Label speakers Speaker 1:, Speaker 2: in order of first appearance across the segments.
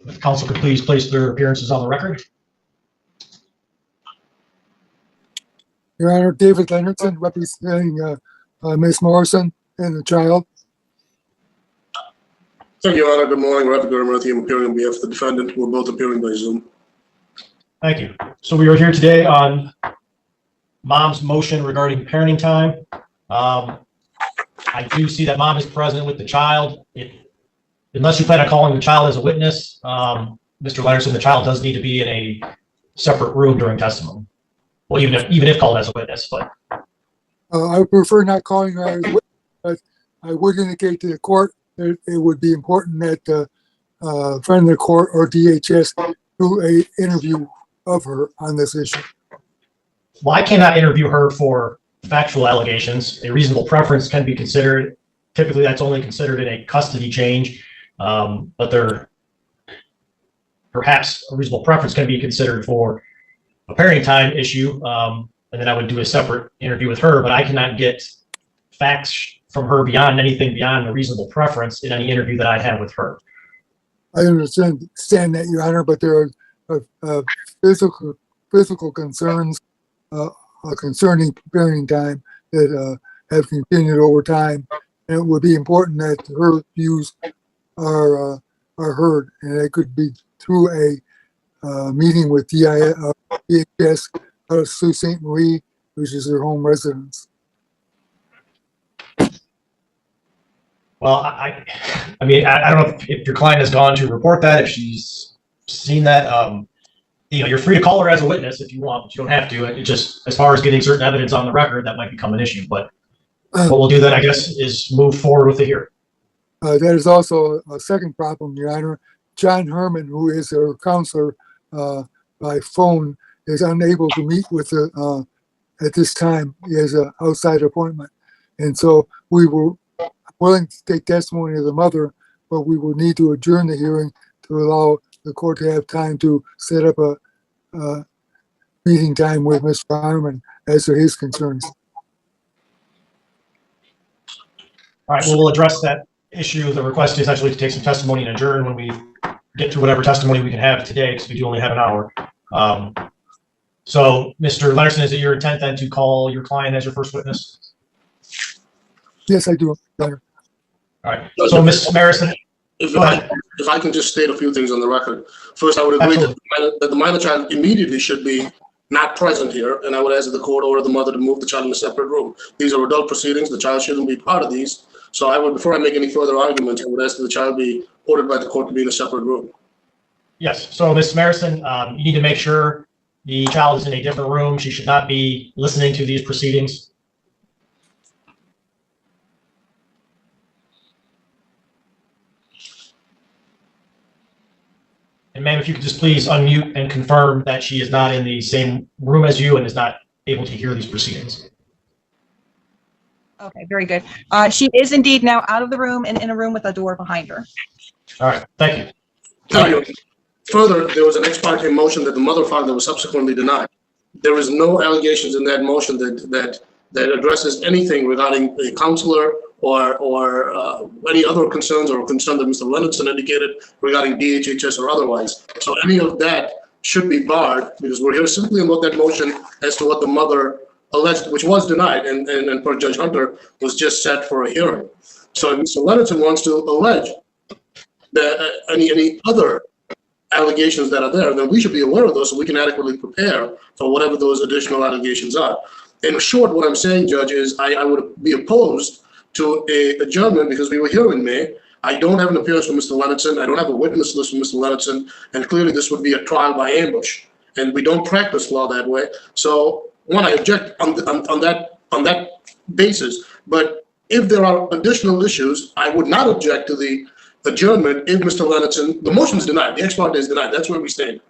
Speaker 1: If the council could please place their appearances on the record.
Speaker 2: Your Honor, David Leonardson, representing Ms. Morrison and the child.
Speaker 3: Thank you, Your Honor. Good morning. Robert Gurmurthy. I'm appearing on behalf of the defendant. We're both appearing by Zoom.
Speaker 1: Thank you. So we are here today on mom's motion regarding parenting time. I do see that mom is present with the child. Unless you plan on calling the child as a witness, Mr. Leonardson, the child does need to be in a separate room during testimony. Well, even if called as a witness, but
Speaker 2: I would prefer not calling her as a witness, but I would indicate to the court that it would be important that friend of the court or DHS do an interview of her on this issue.
Speaker 1: well, I cannot interview her for factual allegations. A reasonable preference can be considered. Typically, that's only considered in a custody change, but perhaps a reasonable preference can be considered for a parenting time issue, and then I would do a separate interview with her, but I cannot get facts from her beyond anything beyond a reasonable preference in any interview that I have with her.
Speaker 2: I understand that, Your Honor, but there are physical concerns concerning parenting time that have continued over time, and it would be important that her views are heard, and it could be through a meeting with DHS out of Sault Ste. Marie, which is her home residence.
Speaker 1: Well, I mean, I don't know if your client has gone to report that, if she's seen that. You're free to call her as a witness if you want, but you don't have to. It just, as far as getting certain evidence on the record, that might become an issue. But what we'll do then, I guess, is move forward with the hearing.
Speaker 2: That is also a second problem, Your Honor. John Herman, who is her counselor by phone, is unable to meet with her at this time. He has an outside appointment. And so we were willing to take testimony of the mother, but we will need to adjourn the hearing to allow the court to have time to set up a meeting time with Mr. Herman as to his concerns.
Speaker 1: All right, well, we'll address that issue. The request is actually to take some testimony and adjourn when we get to whatever testimony we can have today, because we do only have an hour. So, Mr. Leonardson, is it your intent then to call your client as your first witness?
Speaker 2: Yes, I do, Your Honor.
Speaker 1: All right. So, Ms. Marison,
Speaker 3: If I can just state a few things on the record. First, I would agree that the minor child immediately should be not present here, and I would ask that the court order the mother to move the child in a separate room. These are adult proceedings. The child shouldn't be part of these. So I would, before I make any further arguments, I would ask that the child be ordered by the court to be in a separate room.
Speaker 1: yes. So, Ms. Marison, you need to make sure the child is in a different room. She should not be listening to these proceedings. And ma'am, if you could just please unmute and confirm that she is not in the same room as you and is not able to hear these proceedings.
Speaker 4: Okay, very good. She is indeed now out of the room and in a room with a door behind her.
Speaker 1: All right, thank you.
Speaker 3: Further, there was an ex parte motion that the mother filed that was subsequently denied. There is no allegations in that motion that addresses anything regarding a counselor or any other concerns or concern that Mr. Leonardson indicated regarding DHHS or otherwise. So any of that should be barred, because we're here simply about that motion as to what the mother alleged, which was denied, and per Judge Hunter was just set for a hearing. So if Mr. Leonardson wants to allege that any other allegations that are there, then we should be aware of those so we can adequately prepare for whatever those additional allegations are. In short, what I'm saying, Judge, is I would be opposed to a adjournment because we were here in May. I don't have an appearance from Mr. Leonardson. I don't have a witness list from Mr. Leonardson, and clearly this would be a trial by ambush, and we don't practice law that way. So, one, I object on that basis. But if there are additional issues, I would not object to the adjournment if Mr. Leonardson, the motion is denied, the ex parte is denied. That's where we stand.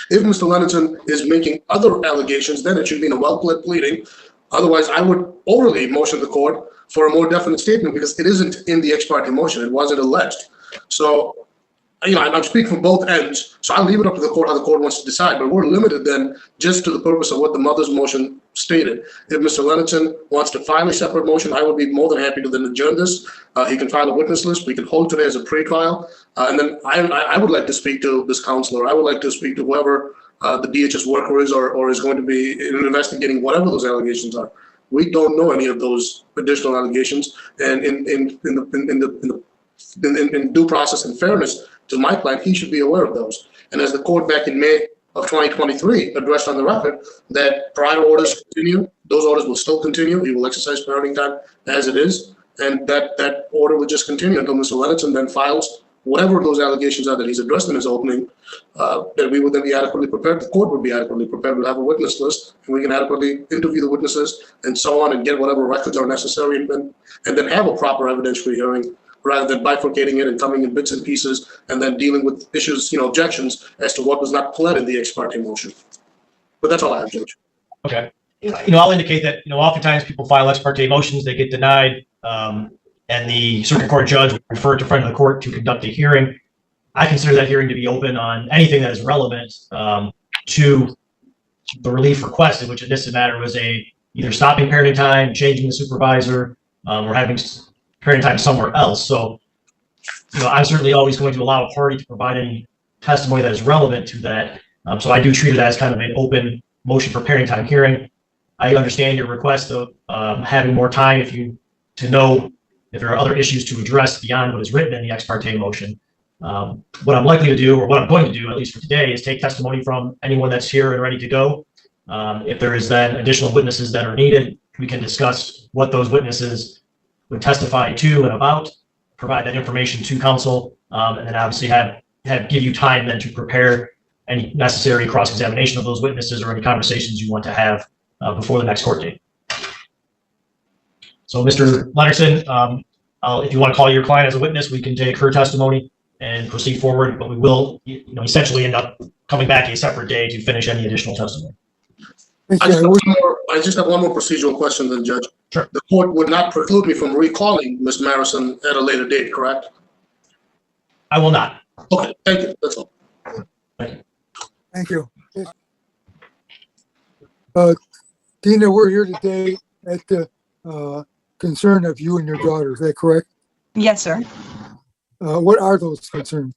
Speaker 3: If Mr. Leonardson is making other allegations, then it should be in a well-pled pleading. Otherwise, I would orally motion the court for a more definite statement because it isn't in the ex parte motion. It wasn't alleged. So, I'm speaking from both ends. So I'll leave it up to the court how the court wants to decide. But we're limited then just to the purpose of what the mother's motion stated. If Mr. Leonardson wants to file a separate motion, I would be more than happy to then adjourn this. He can file a witness list. We can hold today as a pre-trial. And then I would like to speak to this counselor. I would like to speak to whoever the DHS worker is or is going to be investigating whatever those allegations are. We don't know any of those additional allegations. And in due process and fairness to my client, he should be aware of those. And as the court back in May of 2023 addressed on the record that prior orders continue, those orders will still continue. He will exercise parenting time as it is. And that order will just continue until Mr. Leonardson then files whatever those allegations are that he's addressed in his opening, that we would then be adequately prepared. The court would be adequately prepared. We'll have a witness list, and we can adequately interview the witnesses and so on and get whatever records are necessary and then have a proper evidentiary hearing rather than bifurcating it and coming in bits and pieces and then dealing with issues, objections as to what was not pled in the ex parte motion. But that's all I have, Judge.
Speaker 1: Okay. I'll indicate that, oftentimes people file ex parte motions, they get denied, and the circuit court judge will refer to front of the court to conduct a hearing. I consider that hearing to be open on anything that is relevant to the relief requested, which in this matter was either stopping parenting time, changing the supervisor, or having parenting time somewhere else. So, I'm certainly always going to allow a party to provide any testimony that is relevant to that. So I do treat it as kind of an open motion for parenting time hearing. I understand your request of having more time to know if there are other issues to address beyond what is written in the ex parte motion. What I'm likely to do, or what I'm going to do, at least for today, is take testimony from anyone that's here and ready to go. If there is then additional witnesses that are needed, we can discuss what those witnesses would testify to and about, provide that information to counsel, and then obviously give you time then to prepare any necessary cross-examination of those witnesses or any conversations you want to have before the next court date. So, Mr. Leonardson, if you want to call your client as a witness, we can take her testimony and proceed forward, but we will, essentially end up coming back a separate day to finish any additional testimony.
Speaker 3: I just have one more procedural question then, Judge.
Speaker 1: Sure.
Speaker 3: The court would not preclude me from recalling Ms. Marison at a later date, correct?
Speaker 1: I will not.
Speaker 3: Okay, thank you. That's all.
Speaker 2: Thank you. Tina, we're here today at the concern of you and your daughter. Is that correct?
Speaker 4: Yes, sir.
Speaker 2: What are those concerns?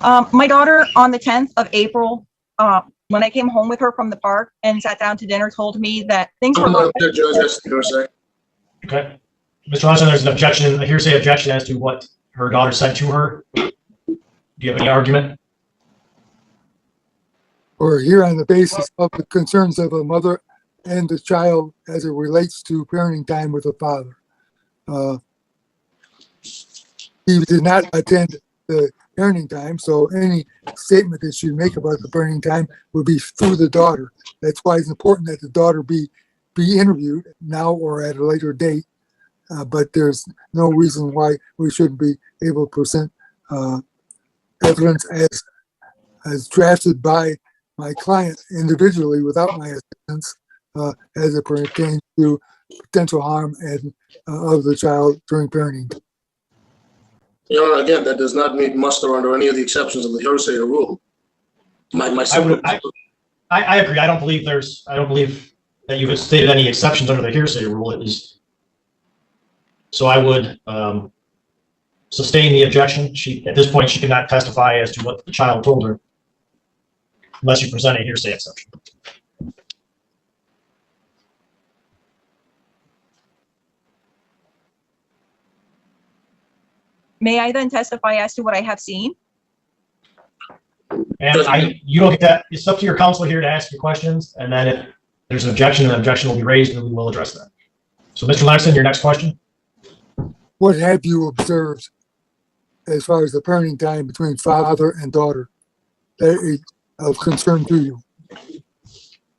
Speaker 4: My daughter on the 10th of April, when I came home with her from the park and sat down to dinner, told me that things were
Speaker 3: Judge, that's hearsay.
Speaker 1: Okay. Mr. Leonardson, there's an objection, a hearsay objection as to what her daughter said to her. Do you have any argument?
Speaker 2: We're here on the basis of the concerns of a mother and the child as it relates to parenting time with the father. He did not attend the parenting time, so any statement that you make about the parenting time would be through the daughter. That's why it's important that the daughter be interviewed now or at a later date. But there's no reason why we shouldn't be able to present evidence as drafted by my client individually without my assistance as it pertains to potential harm and of the child during parenting.
Speaker 3: Your Honor, again, that does not meet muster under any of the exceptions of the hearsay rule. I
Speaker 1: agree. I don't believe that you have stated any exceptions under the hearsay rule, at least. So I would sustain the objection. At this point, she cannot testify as to what the child told her unless you present a hearsay exception.
Speaker 4: May I then testify as to what I have seen?
Speaker 1: And you don't get that. It's up to your counsel here to ask your questions, and then if there's an objection will be raised, and we will address that. So, Mr. Leonardson, your next question.
Speaker 2: What have you observed as far as the parenting time between father and daughter that is of concern to you?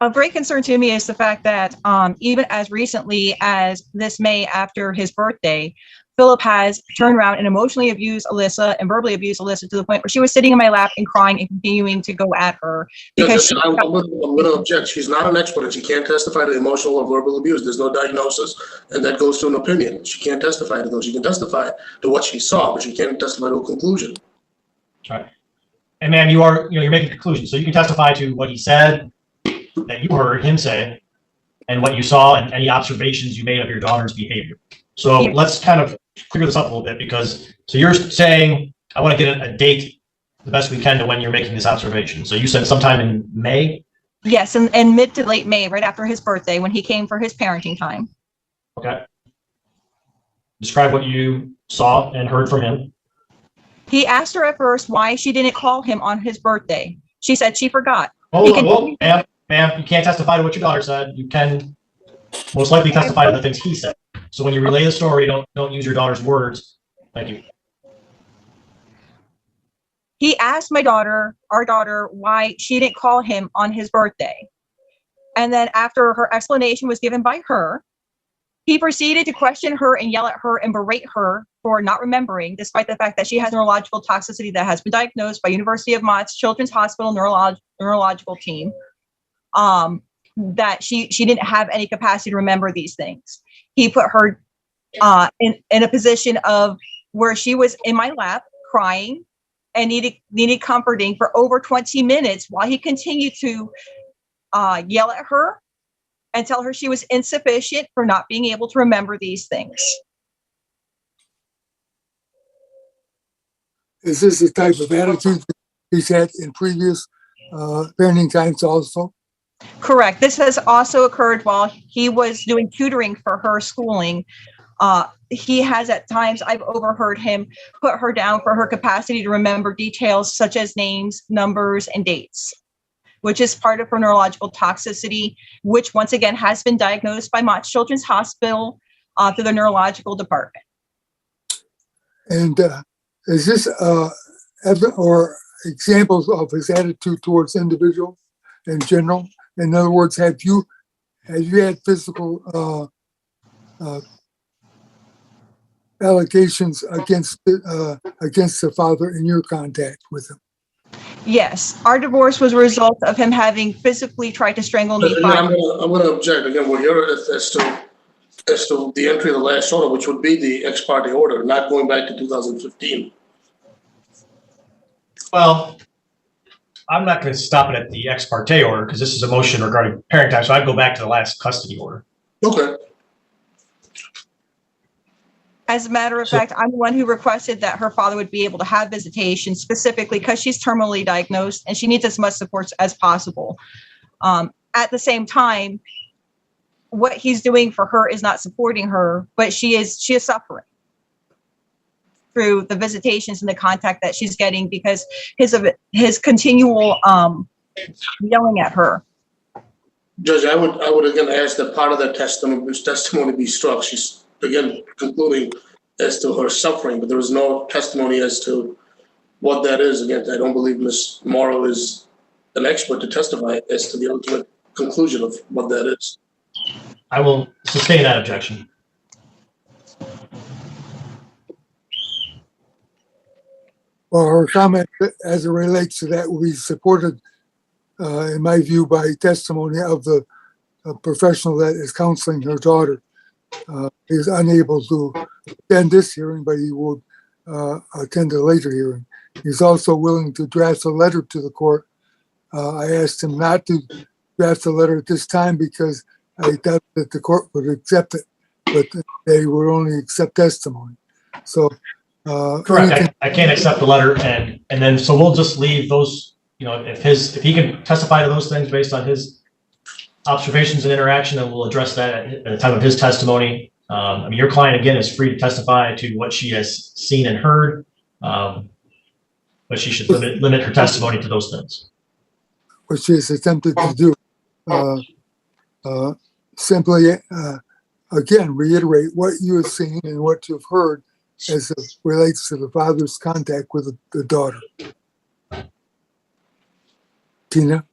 Speaker 4: Of great concern to me is the fact that even as recently as this May after his birthday, Philip has turned around and emotionally abused Alyssa and verbally abused Alyssa to the point where she was sitting in my lap and crying and continuing to go at her. Because
Speaker 3: I'm going to object. She's not an expert and she can't testify to emotional or verbal abuse. There's no diagnosis, and that goes to an opinion. She can't testify to those. She can testify to what she saw, but she can't testify to a conclusion.
Speaker 1: All right. And ma'am, you're making conclusions, so you can testify to what he said that you heard him say, and what you saw and any observations you made of your daughter's behavior. So let's kind of clear this up a little bit because, so you're saying, I want to get a date the best we can to when you're making this observation. So you said sometime in May?
Speaker 4: Yes, in mid to late May, right after his birthday, when he came for his parenting time.
Speaker 1: Okay. Describe what you saw and heard from him.
Speaker 4: He asked her at first why she didn't call him on his birthday. She said she forgot.
Speaker 1: Well, ma'am, you can't testify to what your daughter said. You can most likely testify to the things he said. So when you relay the story, don't use your daughter's words. Thank you.
Speaker 4: He asked our daughter, why she didn't call him on his birthday. And then after her explanation was given by her, he proceeded to question her and yell at her and berate her for not remembering, despite the fact that she has neurological toxicity that has been diagnosed by University of Mott's Children's Hospital neurological team, that she didn't have any capacity to remember these things. He put her in a position of where she was in my lap crying and needed comforting for over 20 minutes while he continued to yell at her and tell her she was insufficient for not being able to remember these things.
Speaker 2: Is this the type of attitude he's had in previous parenting times also?
Speaker 4: Correct. This has also occurred while he was doing tutoring for her schooling. He has at times, I've overheard him put her down for her capacity to remember details such as names, numbers, and dates, which is part of her neurological toxicity, which once again has been diagnosed by Mott's Children's Hospital through the neurological department.
Speaker 2: And is this or examples of his attitude towards individuals in general? In other words, have you had physical allegations against the father in your contact with him?
Speaker 4: Yes, our divorce was a result of him having physically tried to strangle me.
Speaker 3: I'm going to object again. We're here as to the entry of the last order, which would be the ex parte order, not going back to 2015.
Speaker 1: Well, I'm not going to stop it at the ex parte order because this is a motion regarding parent time. So I'd go back to the last custody order.
Speaker 3: Okay.
Speaker 4: As a matter of fact, I'm the one who requested that her father would be able to have visitation specifically because she's terminally diagnosed and she needs as much support as possible. At the same time, what he's doing for her is not supporting her, but she is suffering through the visitations and the contact that she's getting because his continual yelling at her.
Speaker 3: Judge, I would again ask that part of that testimony be struck. She's again concluding as to her suffering, but there is no testimony as to what that is. Again, I don't believe Ms. Morrow is an expert to testify as to the ultimate conclusion of what that is.
Speaker 1: I will sustain that objection.
Speaker 2: Well, her comment as it relates to that will be supported, in my view, by testimony of the professional that is counseling her daughter. He is unable to attend this hearing, but he will attend a later hearing. He's also willing to draft a letter to the court. I asked him not to draft a letter at this time because I doubt that the court would accept it, but they would only accept testimony. So,
Speaker 1: correct. I can't accept the letter, and then so we'll just leave those. You know, if he can testify to those things based on his observations and interaction, then we'll address that at the time of his testimony. I mean, your client again is free to testify to what she has seen and heard, but she should limit her testimony to those things.
Speaker 2: Which she has attempted to do. Simply, again, reiterate what you have seen and what you've heard as it relates to the father's contact with the daughter. Tina?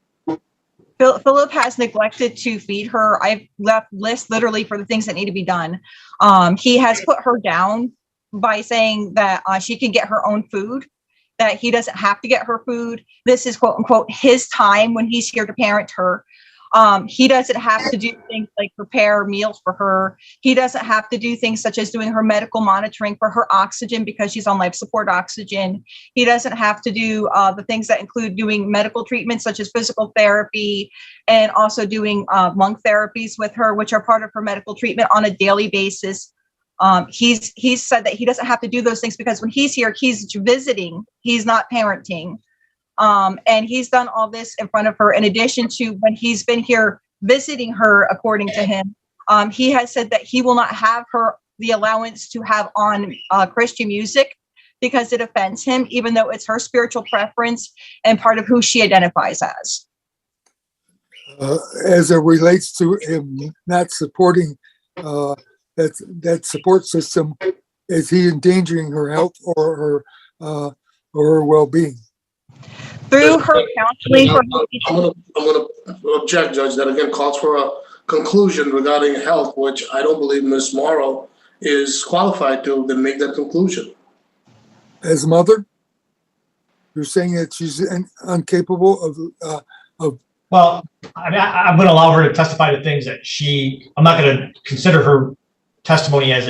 Speaker 4: Philip has neglected to feed her. I've left lists literally for the things that need to be done. He has put her down by saying that she can get her own food, that he doesn't have to get her food. This is quote unquote his time when he's here to parent her. He doesn't have to do things like prepare meals for her. He doesn't have to do things such as doing her medical monitoring for her oxygen because she's on life support oxygen. He doesn't have to do the things that include doing medical treatments such as physical therapy and also doing lung therapies with her, which are part of her medical treatment on a daily basis. He's said that he doesn't have to do those things because when he's here, he's visiting, he's not parenting. And he's done all this in front of her. In addition to when he's been here visiting her, according to him, he has said that he will not have her the allowance to have on Christian music because it offends him, even though it's her spiritual preference and part of who she identifies as.
Speaker 2: As it relates to him not supporting that support system, is he endangering her health or her well-being?
Speaker 4: Through her counseling,
Speaker 3: I'm going to object, Judge. That again calls for a conclusion regarding health, which I don't believe Ms. Morrow is qualified to then make that conclusion.
Speaker 2: As a mother, you're saying that she's incapable of.
Speaker 1: Well, I mean, I'm going to allow her to testify to things that I'm not going to consider her testimony as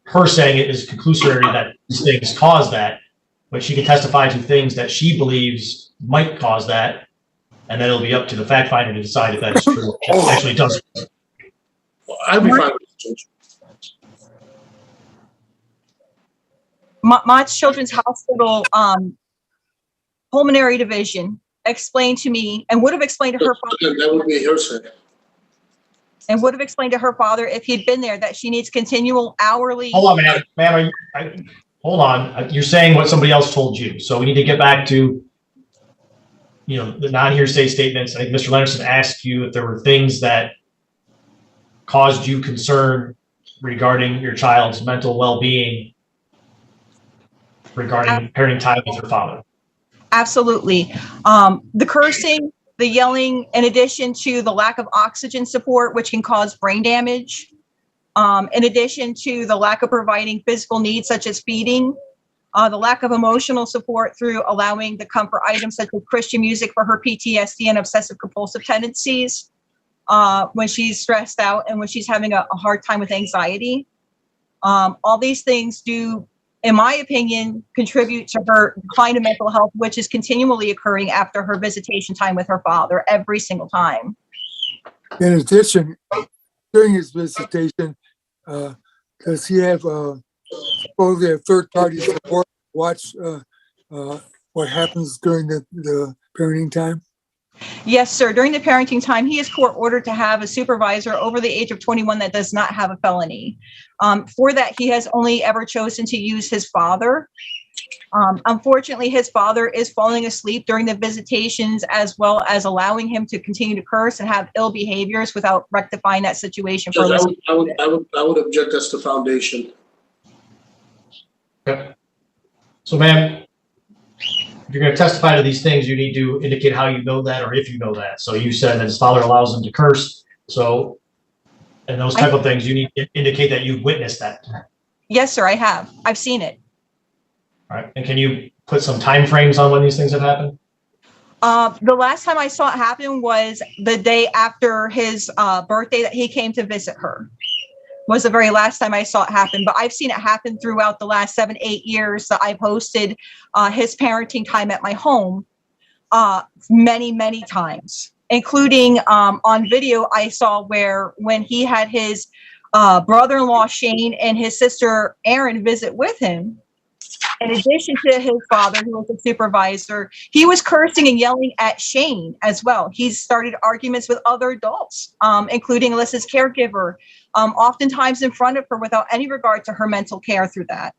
Speaker 1: her saying it is conclusory that these things cause that, but she can testify to things that she believes might cause that, and then it'll be up to the fact finder to decide if that is true. It actually does.
Speaker 3: Well, I'll be fine with it, Judge.
Speaker 4: Mott's Children's Hospital pulmonary division explained to me and would have explained to her father.
Speaker 3: That would be hearsay.
Speaker 4: And would have explained to her father if he'd been there that she needs continual hourly.
Speaker 1: Hold on, ma'am. Hold on. You're saying what somebody else told you. So we need to get back to, the non-hearsay statements. I think Mr. Lennerson asked you if there were things that caused you concern regarding your child's mental well-being regarding parenting time with her father.
Speaker 4: Absolutely. The cursing, the yelling, in addition to the lack of oxygen support, which can cause brain damage. In addition to the lack of providing physical needs such as feeding, the lack of emotional support through allowing the comfort items such as Christian music for her PTSD and obsessive compulsive tendencies when she's stressed out and when she's having a hard time with anxiety. All these things do, in my opinion, contribute to her decline in mental health, which is continually occurring after her visitation time with her father every single time.
Speaker 2: In addition, during his visitation, does he have supposedly a third-party support to watch what happens during the parenting time?
Speaker 4: Yes, sir. During the parenting time, he is court ordered to have a supervisor over the age of 21 that does not have a felony. For that, he has only ever chosen to use his father. Unfortunately, his father is falling asleep during the visitations, as well as allowing him to continue to curse and have ill behaviors without rectifying that situation.
Speaker 3: Judge, I would object as to foundation.
Speaker 1: Okay. So, ma'am, if you're going to testify to these things, you need to indicate how you know that or if you know that. So you said that his father allows him to curse. So, and those type of things, you need to indicate that you've witnessed that.
Speaker 4: Yes, sir, I have. I've seen it.
Speaker 1: All right. And can you put some time frames on when these things have happened?
Speaker 4: The last time I saw it happen was the day after his birthday that he came to visit her. Was the very last time I saw it happen, but I've seen it happen throughout the last 7-8 years that I've hosted his parenting time at my home many times, including on video I saw where when he had his brother-in-law Shane and his sister Erin visit with him, in addition to his father, who was a supervisor, he was cursing and yelling at Shane as well. He's started arguments with other adults, including Alyssa's caregiver, oftentimes in front of her without any regard to her mental care through that.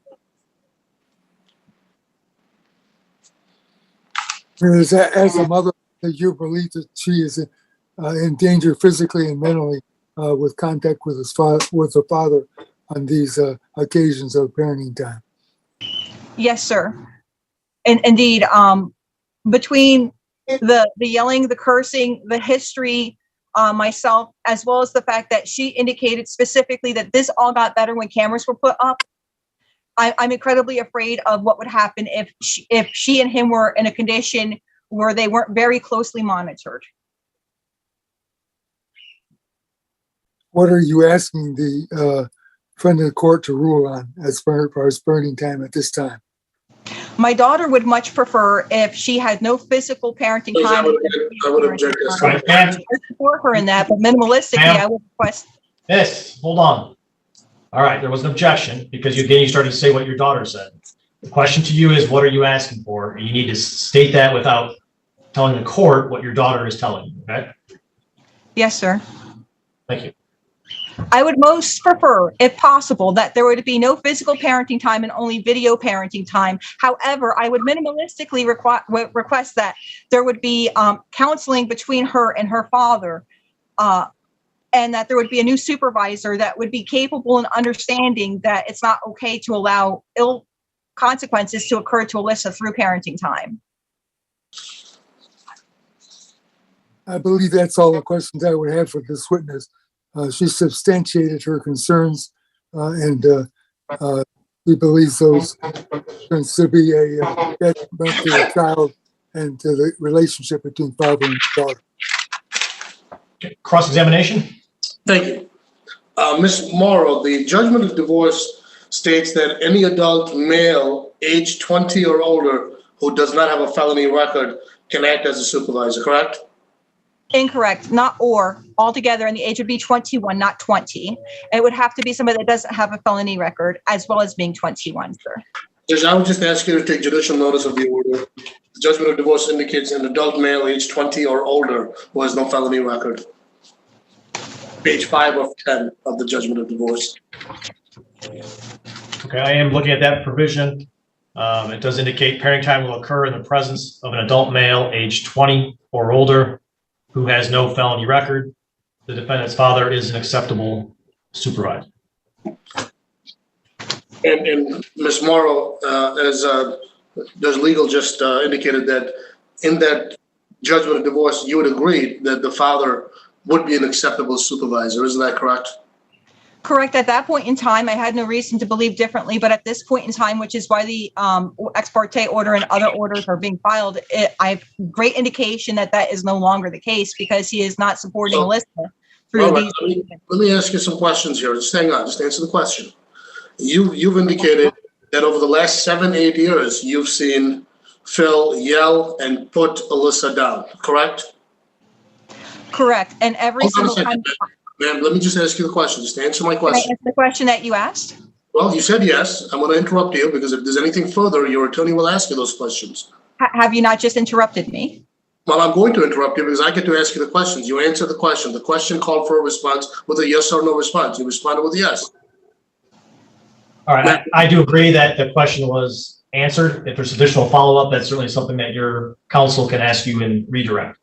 Speaker 2: As a mother, you believe that she is in danger physically and mentally with contact with the father on these occasions of parenting time.
Speaker 4: Yes, sir. And indeed, between the yelling, the cursing, the history, myself, as well as the fact that she indicated specifically that this all got better when cameras were put up, I'm incredibly afraid of what would happen if she and him were in a condition where they weren't very closely monitored.
Speaker 2: What are you asking the friend of the court to rule on as far as parenting time at this time?
Speaker 4: My daughter would much prefer if she had no physical parenting time.
Speaker 3: I would object this.
Speaker 1: Right, ma'am,
Speaker 4: I support her in that, but minimalistically,
Speaker 1: Ma'am?
Speaker 4: I would request.
Speaker 1: Miss, hold on. All right, there was an objection because you started to say what your daughter said. The question to you is, what are you asking for? You need to state that without telling the court what your daughter is telling you, okay?
Speaker 4: Yes, sir.
Speaker 1: Thank you.
Speaker 4: I would most prefer, if possible, that there would be no physical parenting time and only video parenting time. However, I would minimalistically request that there would be counseling between her and her father, and that there would be a new supervisor that would be capable in understanding that it's not okay to allow ill consequences to occur to Alyssa through parenting time.
Speaker 2: I believe that's all the questions I would have for this witness. She substantiated her concerns, and we believe those concerns to be a detriment to the child and to the relationship between father and daughter.
Speaker 1: Okay. Cross-examination?
Speaker 3: Thank you. Ms. Morrow, the judgment of divorce states that any adult male age 20 or older who does not have a felony record can act as a supervisor, correct?
Speaker 4: Incorrect, not or, altogether, and the age would be 21, not 20. It would have to be somebody that doesn't have a felony record, as well as being 21, sir.
Speaker 3: Judge, I would just ask you to take judicial notice of the order. The judgment of divorce indicates an adult male age 20 or older who has no felony record. Page 5 of 10 of the judgment of divorce.
Speaker 1: Okay, I am looking at that provision. It does indicate parenting time will occur in the presence of an adult male age 20 or older who has no felony record. The defendant's father is an acceptable supervisor.
Speaker 3: And Ms. Morrow, as Judge Legal just indicated, that in that judgment of divorce, you would agree that the father would be an acceptable supervisor. Isn't that correct?
Speaker 4: Correct. At that point in time, I had no reason to believe differently, but at this point in time, which is why the ex parte order and other orders are being filed, I have great indication that that is no longer the case because he is not supporting Alyssa through
Speaker 3: All right,
Speaker 4: these.
Speaker 3: let me ask you some questions here. Just hang on. Just answer the question. You've indicated that over the last 7-8 years, you've seen Phil yell and put Alyssa down, correct?
Speaker 4: Correct. And every
Speaker 3: Hold on a
Speaker 4: single time.
Speaker 3: second, ma'am, let me just ask you the question. Just answer my
Speaker 4: Can I
Speaker 3: question.
Speaker 4: answer the question that you asked?
Speaker 3: Well, you said yes. I'm going to interrupt you because if there's anything further, your attorney will ask you those questions.
Speaker 4: Have you not just interrupted me?
Speaker 3: Well, I'm going to interrupt you because I get to ask you the questions. You answer the question. The question called for a response with a yes or no response. You responded with yes.
Speaker 1: All right, I do agree that the question was answered. If there's additional follow-up, that's certainly something that your counsel can ask you and redirect.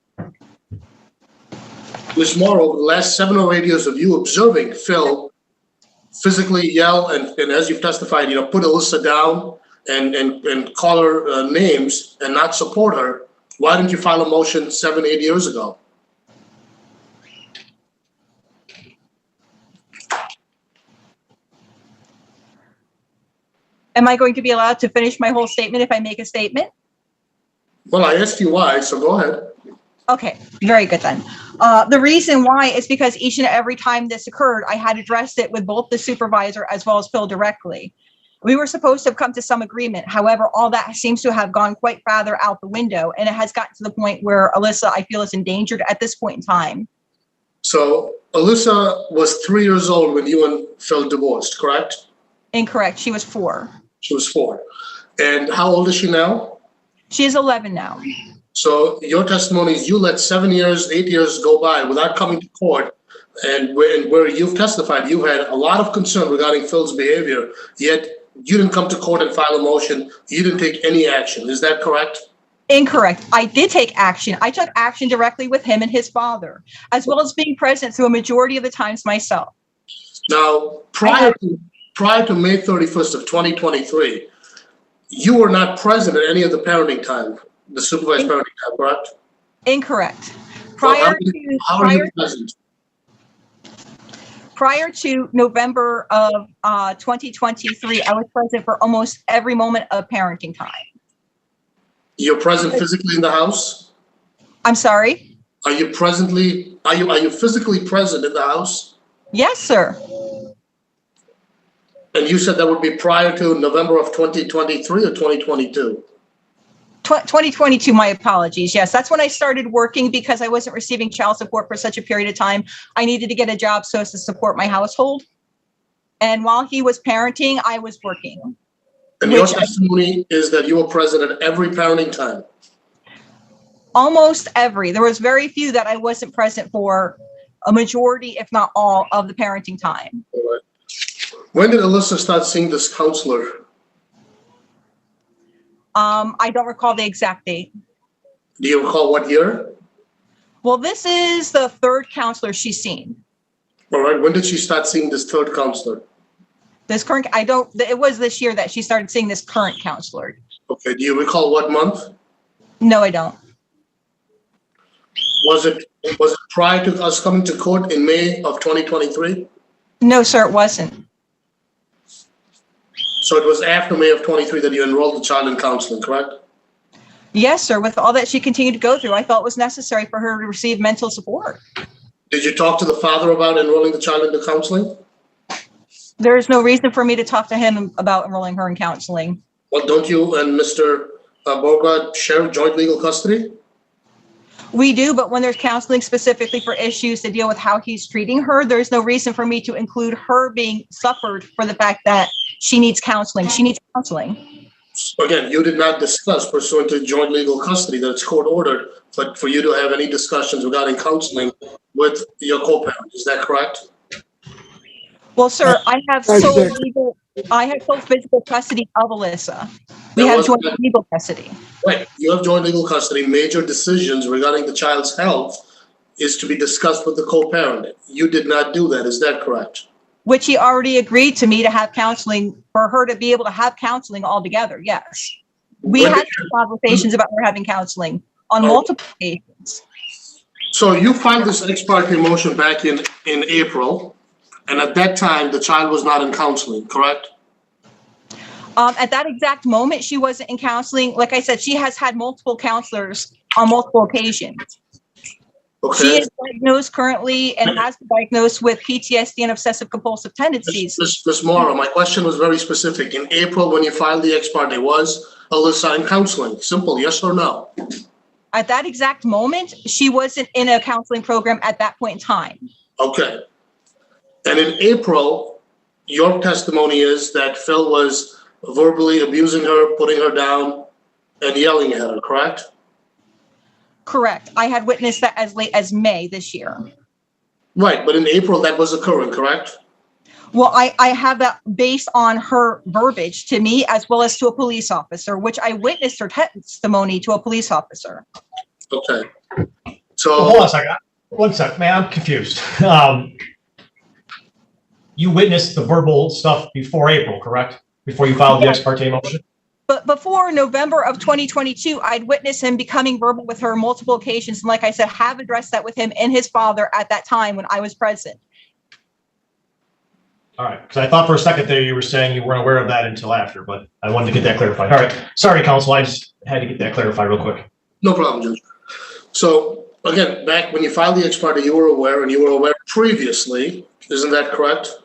Speaker 3: Ms. Morrow, over the last 7 or 8 years of you observing Phil physically yell and as you've testified, put Alyssa down and call her names and not support her, why didn't you file a motion 7-8 years ago?
Speaker 4: Am I going to be allowed to finish my whole statement if I make a statement?
Speaker 3: Well, I asked you why, so go ahead.
Speaker 4: Okay, very good then. The reason why is because each and every time this occurred, I had addressed it with both the supervisor as well as Phil directly. We were supposed to have come to some agreement. However, all that seems to have gone quite farther out the window, and it has gotten to the point where Alyssa, I feel, is endangered at this point in time.
Speaker 3: So Alyssa was 3 years old when you and Phil divorced, correct?
Speaker 4: Incorrect. She was 4.
Speaker 3: She was 4. And how old is she now?
Speaker 4: She is 11 now.
Speaker 3: So your testimony is you let 7 years, 8 years go by without coming to court, and where you've testified, you had a lot of concern regarding Phil's behavior, yet you didn't come to court and file a motion. You didn't take any action. Is that correct?
Speaker 4: Incorrect. I did take action. I took action directly with him and his father, as well as being present through a majority of the times myself.
Speaker 3: Now, prior to May 31st of 2023, you were not present at any of the parenting time, the supervised parenting time, correct?
Speaker 4: Incorrect.
Speaker 3: How are you present?
Speaker 4: Prior to November of 2023, I was present for almost every moment of parenting time.
Speaker 3: You're present physically in the house?
Speaker 4: I'm sorry?
Speaker 3: Are you physically present in the house?
Speaker 4: Yes, sir.
Speaker 3: And you said that would be prior to November of 2023 or 2022?
Speaker 4: 2022, my apologies. Yes, that's when I started working because I wasn't receiving child support for such a period of time. I needed to get a job so as to support my household. And while he was parenting, I was working.
Speaker 3: And your testimony is that you were present at every parenting time?
Speaker 4: Almost every. There was very few that I wasn't present for, a majority, if not all, of the parenting time.
Speaker 3: All right. When did Alyssa start seeing this counselor?
Speaker 4: I don't recall the exact date.
Speaker 3: Do you recall what year?
Speaker 4: Well, this is the third counselor she's seen.
Speaker 3: All right. When did she start seeing this third counselor?
Speaker 4: This current, it was this year that she started seeing this current counselor.
Speaker 3: Okay. Do you recall what month?
Speaker 4: No, I don't.
Speaker 3: Was it prior to us coming to court in May of 2023?
Speaker 4: No, sir, it wasn't.
Speaker 3: So it was after May of 23 that you enrolled the child in counseling, correct?
Speaker 4: Yes, sir. With all that she continued to go through, I felt it was necessary for her to receive mental support.
Speaker 3: Did you talk to the father about enrolling the child into counseling?
Speaker 4: There is no reason for me to talk to him about enrolling her in counseling.
Speaker 3: Well, don't you and Mr. Borga share joint legal custody?
Speaker 4: We do, but when there's counseling specifically for issues to deal with how he's treating her, there's no reason for me to include her being suffered for the fact that she needs counseling. She needs counseling.
Speaker 3: Again, you did not discuss pursuant to joint legal custody that it's court ordered, but for you to have any discussions regarding counseling with your co-parent. Is that correct?
Speaker 4: Well, sir, I have sole physical custody of Alyssa. We have joint legal custody.
Speaker 3: Right. You have joint legal custody. Major decisions regarding the child's health is to be discussed with the co-parent. You did not do that. Is that correct?
Speaker 4: Which he already agreed to me to have counseling for her to be able to have counseling altogether. Yes. We had conversations about her having counseling on multiple occasions.
Speaker 3: So you filed this ex parte motion back in April, and at that time, the child was not in counseling, correct?
Speaker 4: At that exact moment, she wasn't in counseling. Like I said, she has had multiple counselors on multiple occasions.
Speaker 3: Okay.
Speaker 4: She is diagnosed currently and has been diagnosed with PTSD and obsessive compulsive tendencies.
Speaker 3: Ms. Morrow, my question was very specific. In April, when you filed the ex parte, was Alyssa in counseling? Simple, yes or no?
Speaker 4: At that exact moment, she wasn't in a counseling program at that point in time.
Speaker 3: Okay. And in April, your testimony is that Phil was verbally abusing her, putting her down, and yelling at her, correct?
Speaker 4: Correct. I had witnessed that as late as May this year.
Speaker 3: Right, but in April, that was occurring, correct?
Speaker 4: Well, I have that based on her verbiage to me as well as to a police officer, which I witnessed her testimony to a police officer.
Speaker 3: Okay. So
Speaker 1: Hold on a second. One sec, man, I'm confused. You witnessed the verbal stuff before April, correct? Before you filed the ex parte motion?
Speaker 4: But before November of 2022, I'd witnessed him becoming verbal with her on multiple occasions. And like I said, have addressed that with him and his father at that time when I was present.
Speaker 1: All right, because I thought for a second there you were saying you weren't aware of that until after, but I wanted to get that clarified. All right, sorry, counsel, I just had to get that clarified real quick.
Speaker 3: no problem, Judge. So again, back when you filed the ex parte, you were aware, and you were aware previously, isn't that correct?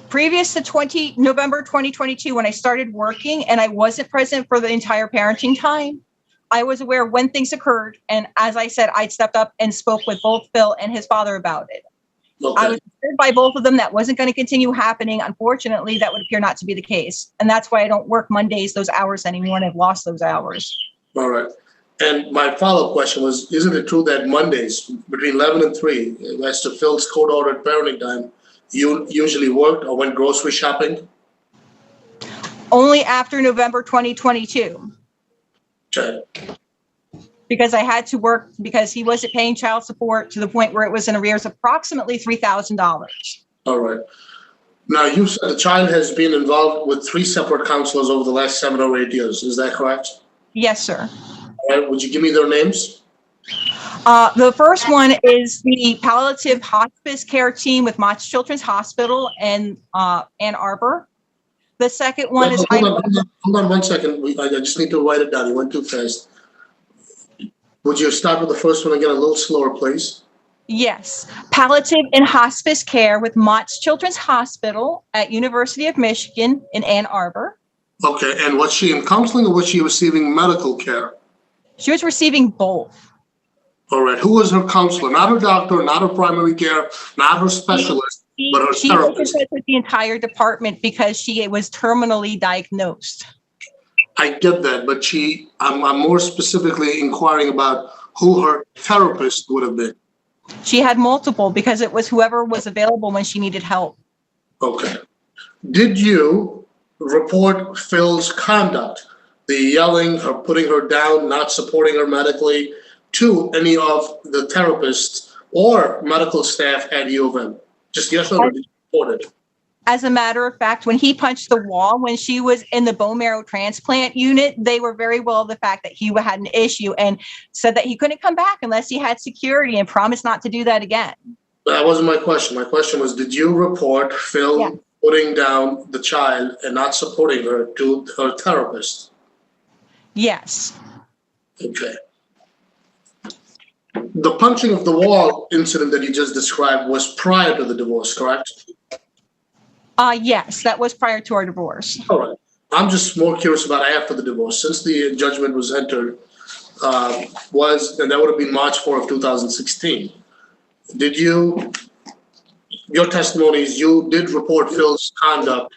Speaker 4: Previous to November 2022, when I started working and I wasn't present for the entire parenting time, I was aware when things occurred. And as I said, I stepped up and spoke with both Phil and his father about it.
Speaker 3: Okay.
Speaker 4: I was assured by both of them that wasn't going to continue happening. Unfortunately, that would appear not to be the case. And that's why I don't work Mondays, those hours anymore, and I've lost those hours.
Speaker 3: All right. And my follow-up question was, isn't it true that Mondays between 11 and 3, as to Phil's court-ordered parenting time, you usually worked or went grocery shopping?
Speaker 4: Only after November 2022.
Speaker 3: Okay.
Speaker 4: Because I had to work because he wasn't paying child support to the point where it was in arrears approximately $3,000.
Speaker 3: All right. Now, you said the child has been involved with 3 separate counselors over the last 7 or 8 years. Is that correct?
Speaker 4: Yes, sir.
Speaker 3: All right. Would you give me their names?
Speaker 4: The first one is the palliative hospice care team with Mott Children's Hospital in Ann Arbor. The second one is...
Speaker 3: Hold on 1 second. I just need to write it down. You went too fast. Would you start with the first one again a little slower, please?
Speaker 4: Yes, palliative and hospice care with Mott's Children's Hospital at University of Michigan in Ann Arbor.
Speaker 3: Okay, and was she in counseling or was she receiving medical care?
Speaker 4: She was receiving both.
Speaker 3: All right, who was her counselor? Not her doctor, not her primary care, not her specialist, but her
Speaker 4: She was in
Speaker 3: therapist.
Speaker 4: touch with the entire department because she was terminally diagnosed.
Speaker 3: I get that, but I'm more specifically inquiring about who her therapist would have been.
Speaker 4: She had multiple because it was whoever was available when she needed help.
Speaker 3: Okay. Did you report Phil's conduct, the yelling, her putting her down, not supporting her medically, to any of the therapists or medical staff at U of M? Just yes or no, did you report it?
Speaker 4: As a matter of fact, when he punched the wall, when she was in the bone marrow transplant unit, they were very well of the fact that he had an issue and said that he couldn't come back unless he had security and promised not to do that again.
Speaker 3: That wasn't my question. My question was, did you report Phil putting down the child and not supporting her to her therapist?
Speaker 4: Yes.
Speaker 3: Okay. The punching of the wall incident that you just described was prior to the divorce, correct?
Speaker 4: Yes, that was prior to our divorce.
Speaker 3: All right. I'm just more curious about after the divorce. Since the judgment was entered, and that would have been March 4 of 2016. Did you, your testimony is you did report Phil's conduct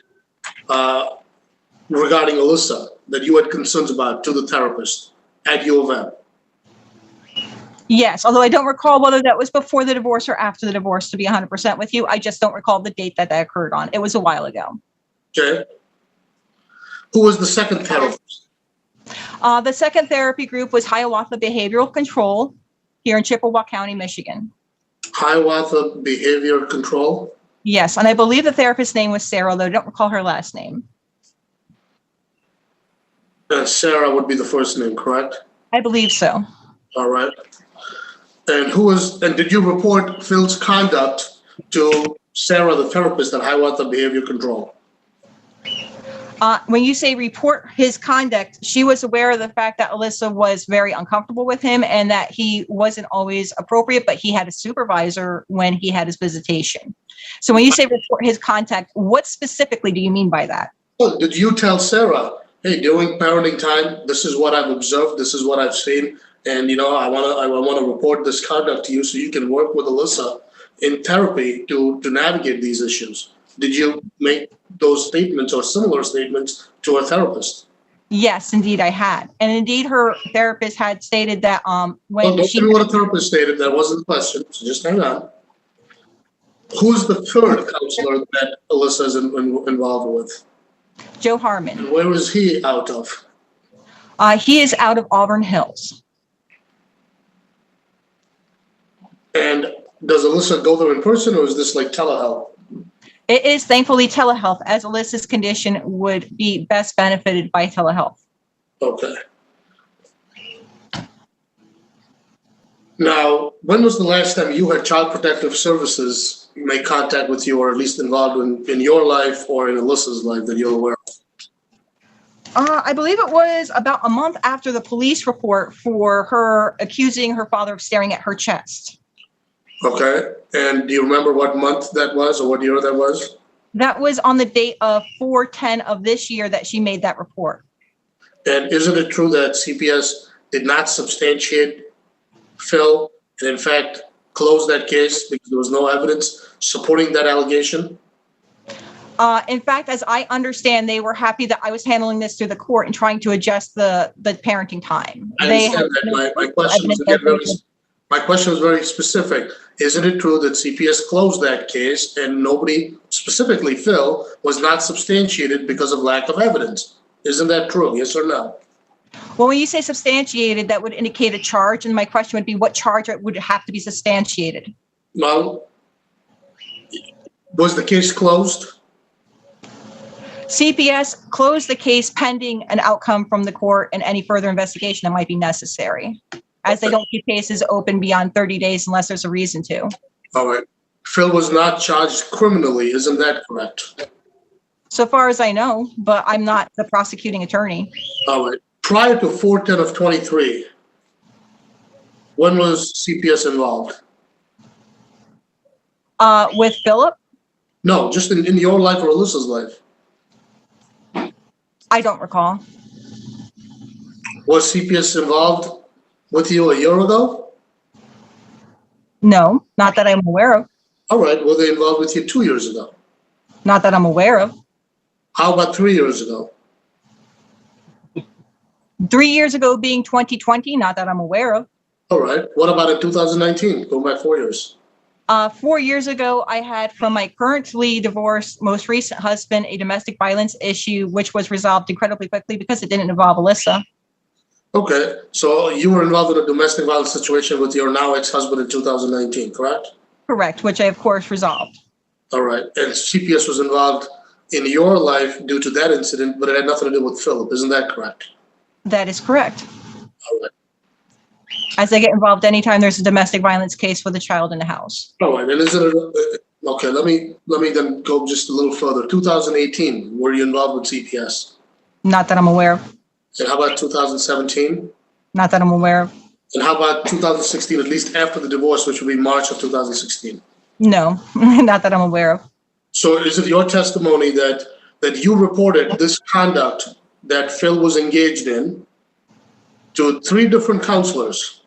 Speaker 3: regarding Alyssa that you had concerns about to the therapist at U of M?
Speaker 4: Yes, although I don't recall whether that was before the divorce or after the divorce, to be 100% with you. I just don't recall the date that occurred on. It was a while ago.
Speaker 3: Okay. Who was the second therapist?
Speaker 4: The second therapy group was Hiawatha Behavioral Control here in Chippewa County, Michigan.
Speaker 3: Hiawatha Behavior Control?
Speaker 4: Yes, and I believe the therapist's name was Sarah, though I don't recall her last name.
Speaker 3: Sarah would be the first name, correct?
Speaker 4: I believe so.
Speaker 3: All right. And did you report Phil's conduct to Sarah, the therapist at Hiawatha Behavior Control?
Speaker 4: When you say report his conduct, she was aware of the fact that Alyssa was very uncomfortable with him and that he wasn't always appropriate, but he had a supervisor when he had his visitation. So when you say report his conduct, what specifically do you mean by that?
Speaker 3: Well, did you tell Sarah, hey, during parenting time, this is what I've observed, this is what I've seen, and I want to report this conduct to you so you can work with Alyssa in therapy to navigate these issues? Did you make those statements or similar statements to her therapist?
Speaker 4: Yes, indeed, I had. And indeed, her therapist had stated that
Speaker 3: Well, don't tell me what a therapist stated. That wasn't the question. So just hang on. Who's the third counselor that Alyssa is involved with?
Speaker 4: Joe Harmon.
Speaker 3: And where is he out of?
Speaker 4: He is out of Auburn Hills.
Speaker 3: And does Alyssa go there in person, or is this like telehealth?
Speaker 4: It is thankfully telehealth, as Alyssa's condition would be best benefited by telehealth.
Speaker 3: Okay. Now, when was the last time you had Child Protective Services make contact with you, or at least involved in your life or in Alyssa's life that you're aware of?
Speaker 4: I believe it was about a month after the police report for her accusing her father of staring at her chest.
Speaker 3: Okay. And do you remember what month that was or what year that was?
Speaker 4: That was on the date of 4/10 of this year that she made that report.
Speaker 3: And isn't it true that CPS did not substantiate Phil and in fact closed that case because there was no evidence supporting that allegation?
Speaker 4: In fact, as I understand, they were happy that I was handling this through the court and trying to adjust the parenting time.
Speaker 3: I understand that. My question was very specific. Isn't it true that CPS closed that case and nobody, specifically Phil, was not substantiated because of lack of evidence? Isn't that true? Yes or no?
Speaker 4: Well, when you say substantiated, that would indicate a charge. And my question would be, what charge would have to be substantiated?
Speaker 3: Well, was the case closed?
Speaker 4: CPS closed the case pending an outcome from the court and any further investigation that might be necessary, as they don't keep cases open beyond 30 days unless there's a reason to.
Speaker 3: All right. Phil was not charged criminally. Isn't that correct?
Speaker 4: So far as I know, but I'm not the prosecuting attorney.
Speaker 3: All right. Prior to 4/10 of 23, when was CPS involved?
Speaker 4: With Philip,
Speaker 3: No, just in your life or Alyssa's life.
Speaker 4: I don't recall.
Speaker 3: Was CPS involved with you a year ago?
Speaker 4: No, not that I'm aware of.
Speaker 3: All right, were they involved with you 2 years ago?
Speaker 4: Not that I'm aware of.
Speaker 3: How about 3 years ago?
Speaker 4: 3 years ago being 2020, not that I'm aware of.
Speaker 3: All right, what about in 2019, going back 4 years?
Speaker 4: 4 years ago, I had from my currently divorced, most recent husband, a domestic violence issue, which was resolved incredibly quickly because it didn't involve Alyssa.
Speaker 3: Okay, so you were involved in a domestic violence situation with your now ex-husband in 2019, correct?
Speaker 4: Correct, which I, of course, resolved.
Speaker 3: All right, and CPS was involved in your life due to that incident, but it had nothing to do with Philip, isn't that correct?
Speaker 4: That is correct.
Speaker 3: All right.
Speaker 4: As I get involved anytime there's a domestic violence case with a child in the house.
Speaker 3: All right, and is it okay? Let me then go just a little further. 2018, were you involved with CPS?
Speaker 4: Not that I'm aware of.
Speaker 3: And how about 2017?
Speaker 4: Not that I'm aware of.
Speaker 3: And how about 2016, at least after the divorce, which would be March of 2016?
Speaker 4: No, not that I'm aware of.
Speaker 3: So is it your testimony that you reported this conduct that Phil was engaged in to 3 different counselors,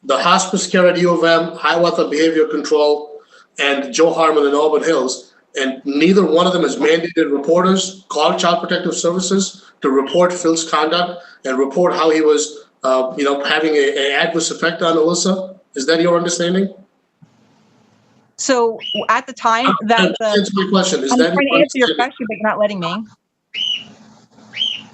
Speaker 3: the hospice care at U of M, Hiawatha Behavior Control, and Joe Harmon in Auburn Hills, and neither one of them has mandated reporters, called Child Protective Services to report Phil's conduct and report how he was, having an adverse effect on Alyssa? Is that your understanding?
Speaker 4: So at the time that
Speaker 3: Answer my question. Is
Speaker 4: I'm
Speaker 3: that
Speaker 4: trying to answer your
Speaker 3: understanding?
Speaker 4: question, but you're not letting me.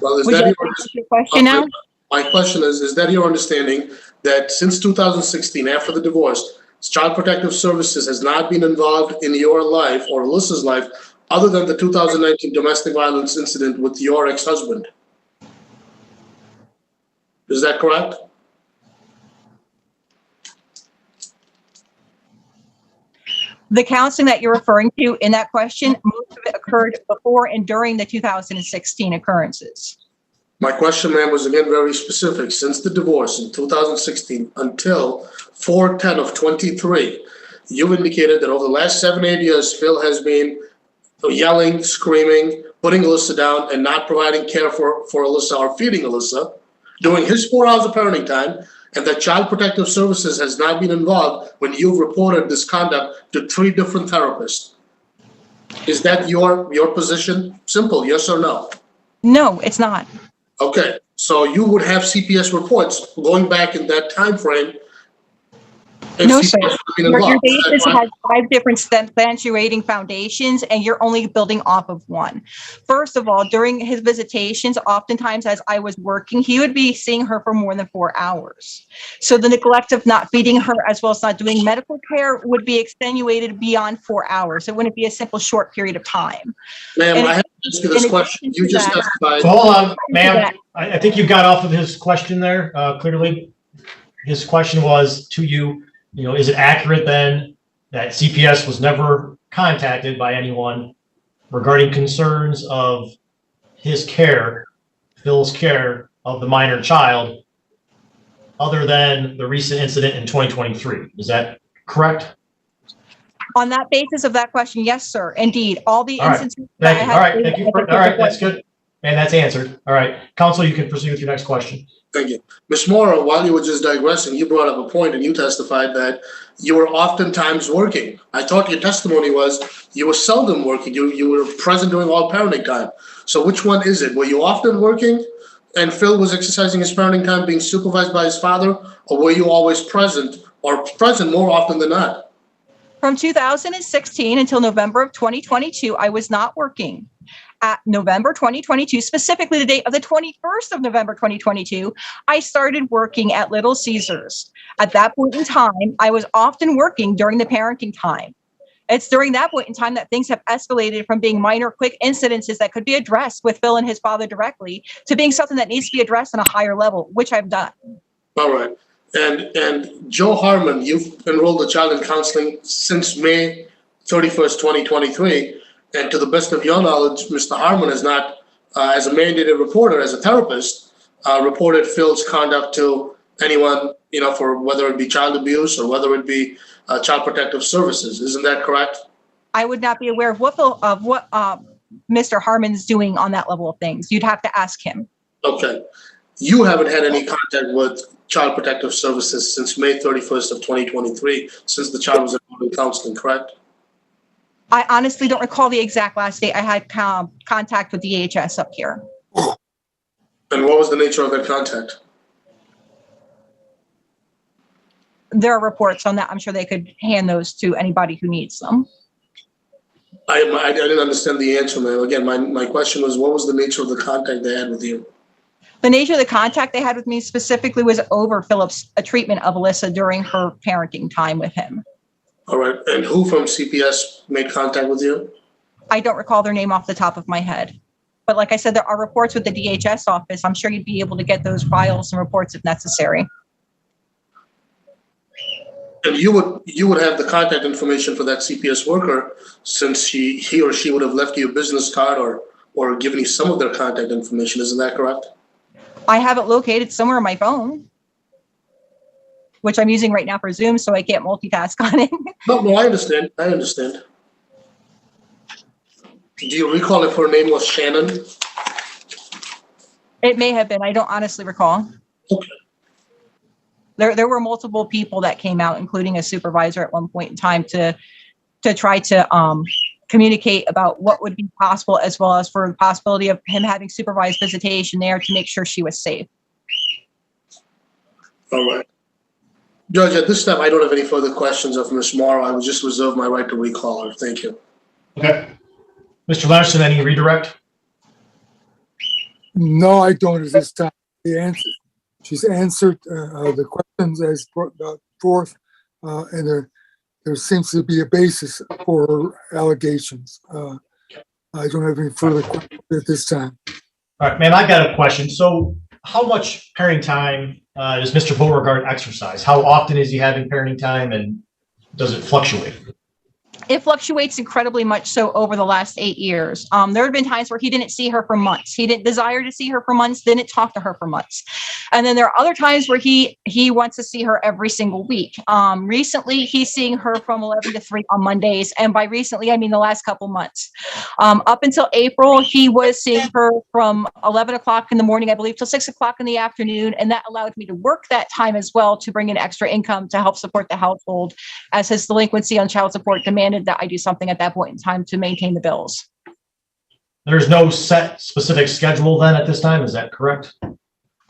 Speaker 3: Well, is
Speaker 4: Would you
Speaker 3: that
Speaker 4: like to answer your question now?
Speaker 3: My question is that your understanding that since 2016, after the divorce, Child Protective Services has not been involved in your life or Alyssa's life other than the 2019 domestic violence incident with your ex-husband? Is that correct?
Speaker 4: The counseling that you're referring to in that question, most of it occurred before and during the 2016 occurrences.
Speaker 3: My question, ma'am, was again very specific. Since the divorce in 2016 until 4/10 of 23, you've indicated that over the last 7-8 years, Phil has been yelling, screaming, putting Alyssa down, and not providing care for Alyssa or feeding Alyssa, doing his 4 hours of parenting time, and that Child Protective Services has not been involved when you've reported this conduct to 3 different therapists. Is that your position? Simple, yes or no?
Speaker 4: No, it's not.
Speaker 3: Okay, so you would have CPS reports going back in that time frame. if
Speaker 4: No,
Speaker 3: CPS
Speaker 4: sir.
Speaker 3: would have been
Speaker 4: Your
Speaker 3: involved. Is that
Speaker 4: basis
Speaker 3: right?
Speaker 4: has 5 different substantiating foundations, and you're only building off of one. First of all, during his visitations, oftentimes as I was working, he would be seeing her for more than 4 hours. So the neglect of not feeding her as well as not doing medical care would be extenuated beyond 4 hours. It wouldn't be a simple short period of time.
Speaker 3: Ma'am,
Speaker 4: and
Speaker 3: I have to ask you this
Speaker 4: in
Speaker 3: question.
Speaker 4: addition
Speaker 3: You
Speaker 4: to
Speaker 3: just
Speaker 4: that-
Speaker 3: testified.
Speaker 1: So hold on, ma'am. I think you got off of his question there, clearly. His question was to you, is it accurate then that CPS was never contacted by anyone regarding concerns of his care, Phil's care of the minor child, other than the recent incident in 2023? Is that correct?
Speaker 4: On that basis of that question, yes, sir, indeed. All the
Speaker 1: All right.
Speaker 4: instances that I
Speaker 1: Thank you.
Speaker 4: had.
Speaker 1: All right, thank you. All right, that's good. And that's answered. All right, counsel, you can proceed with your next question.
Speaker 3: Thank you. Ms. Mora, while you were just digressing, you brought up a point and you testified that you were oftentimes working. I thought your testimony was you were seldom working. You were present during all parenting time. So which one is it? Were you often working and Phil was exercising his parenting time being supervised by his father, or were you always present or present more often than not?
Speaker 4: From 2016 until November of 2022, I was not working. At November 2022, specifically the date of the 21st of November 2022, I started working at Little Caesars. At that point in time, I was often working during the parenting time. It's during that point in time that things have escalated from being minor, quick incidences that could be addressed with Phil and his father directly to being something that needs to be addressed on a higher level, which I've done.
Speaker 3: All right. And Joe Harmon, you've enrolled a child in counseling since May 31st, 2023. And to the best of your knowledge, Mr. Harmon has not, as a mandated reporter, as a therapist, reported Phil's conduct to anyone, for whether it be child abuse or whether it be Child Protective Services. Isn't that correct?
Speaker 4: I would not be aware of what Mr. Harmon's doing on that level of things. You'd have to ask him.
Speaker 3: Okay. You haven't had any contact with Child Protective Services since May 31st of 2023, since the child was enrolled in counseling, correct?
Speaker 4: I honestly don't recall the exact last date I had contact with DHS up here.
Speaker 3: And what was the nature of that contact?
Speaker 4: There are reports on that. I'm sure they could hand those to anybody who needs them.
Speaker 3: I didn't understand the answer, ma'am. Again, my question was, what was the nature of the contact they had with you?
Speaker 4: The nature of the contact they had with me specifically was over Philip's treatment of Alyssa during her parenting time with him.
Speaker 3: All right. And who from CPS made contact with you?
Speaker 4: I don't recall their name off the top of my head. But like I said, there are reports with the DHS office. I'm sure you'd be able to get those files and reports if necessary.
Speaker 3: And you would have the contact information for that CPS worker, since he or she would have left you a business card or given you some of their contact information. Isn't that correct?
Speaker 4: I have it located somewhere on my phone, which I'm using right now for Zoom, so I can't multitask on it.
Speaker 3: No, I understand. I understand. Do you recall if her name was Shannon?
Speaker 4: It may have been. I don't honestly recall.
Speaker 3: Okay.
Speaker 4: There were multiple people that came out, including a supervisor at one point in time to try to communicate about what would be possible, as well as for the possibility of him having supervised visitation there to make sure she was safe.
Speaker 3: All right. Judge, at this time, I don't have any further questions of Ms. Morrow. I would just reserve my right to recall her. Thank you.
Speaker 1: Okay. Mr. Larson, any redirect?
Speaker 2: No, I don't at this time. She's answered the questions as brought forth, and there seems to be a basis for her allegations. I don't have any further questions at this time.
Speaker 1: All right, ma'am, I got a question. So how much parenting time does Mr. Beauregard exercise? How often is he having parenting time, and does it fluctuate?
Speaker 4: It fluctuates incredibly much so over the last 8 years. There have been times where he didn't see her for months. He didn't desire to see her for months, didn't talk to her for months. And then there are other times where he wants to see her every single week. Recently, he's seeing her from 11 to 3 on Mondays. And by recently, I mean the last couple months. Up until April, he was seeing her from 11 o'clock in the morning, I believe, till 6 o'clock in the afternoon. And that allowed me to work that time as well to bring in extra income to help support the household, as his delinquency on child support demanded that I do something at that point in time to maintain the bills.
Speaker 1: There's no set specific schedule then at this time, is that correct?